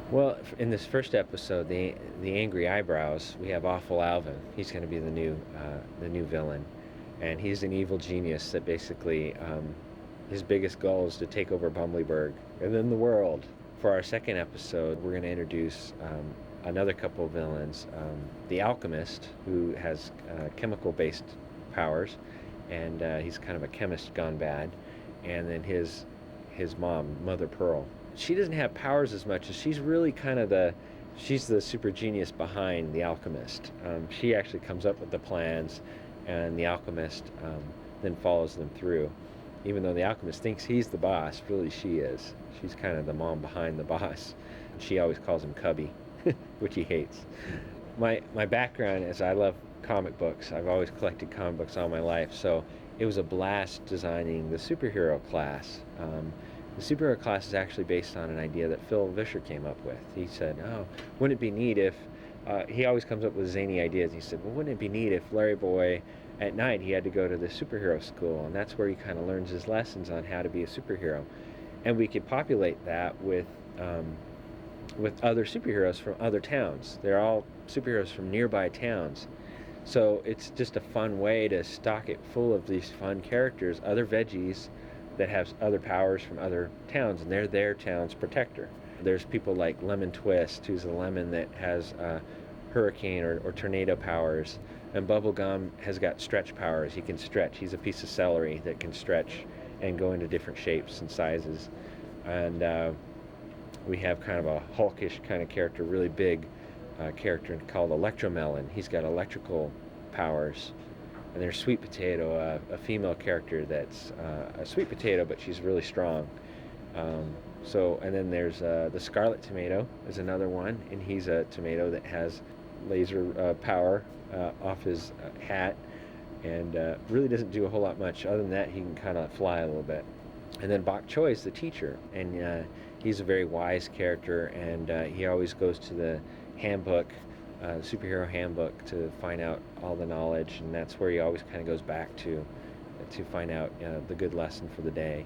Well, in this first episode, the angry eyebrows, we have Awful Alvin. He's going to be the new villain, and he's an evil genius that basically his biggest goal is to take over Bumbleberg and then the world. For our second episode, we're going to introduce another couple of villains: the alchemist, who has chemical-based powers, and he's kind of a chemist gone bad, and then his mom, Mother Pearl. She doesn't have powers as much as she's really kind of she's the super genius behind the alchemist. She actually comes up with the plans, and the alchemist then follows them through. Even though the alchemist thinks he's the boss, really she is. She's kind of the mom behind the boss. She always calls him Cubby, which he hates. My background is I love comic books. I've always collected comic books all my life, so it was a blast designing the superhero class. The superhero class is actually based on an idea that Phil Vischer came up with. He said, "Oh, wouldn't it be neat if..." he always comes up with zany ideas. He said, "Well, wouldn't it be neat if LarryBoy, at night, he had to go to the superhero school, and that's where he kind of learns his lessons on how to be a superhero, and we could populate that with other superheroes from other towns. They're all superheroes from nearby towns." So it's just a fun way to stock it full of these fun characters, other veggies that have other powers from other towns, and they're their town's protector. There's people like Lemon Twist, who's a lemon that has hurricane or tornado powers, and Bubblegum has got stretch powers. He can stretch. He's a piece of celery that can stretch and go into different shapes and sizes. And we have kind of a hulkish kind of character, really big character called Electromelon. He's got electrical powers. And there's Sweet Potato, a female character that's a sweet potato, but she's really strong. And then there's the Scarlet Tomato is another one, and he's a tomato that has laser power off his hat, and really doesn't do a whole lot much. Other than that, he can kind of fly a little bit. And then Bok Choy is the teacher, and he's a very wise character, and he always goes to the handbook, superhero handbook, to find out all the knowledge, and that's where he always kind of goes back to find out the good lesson for the day.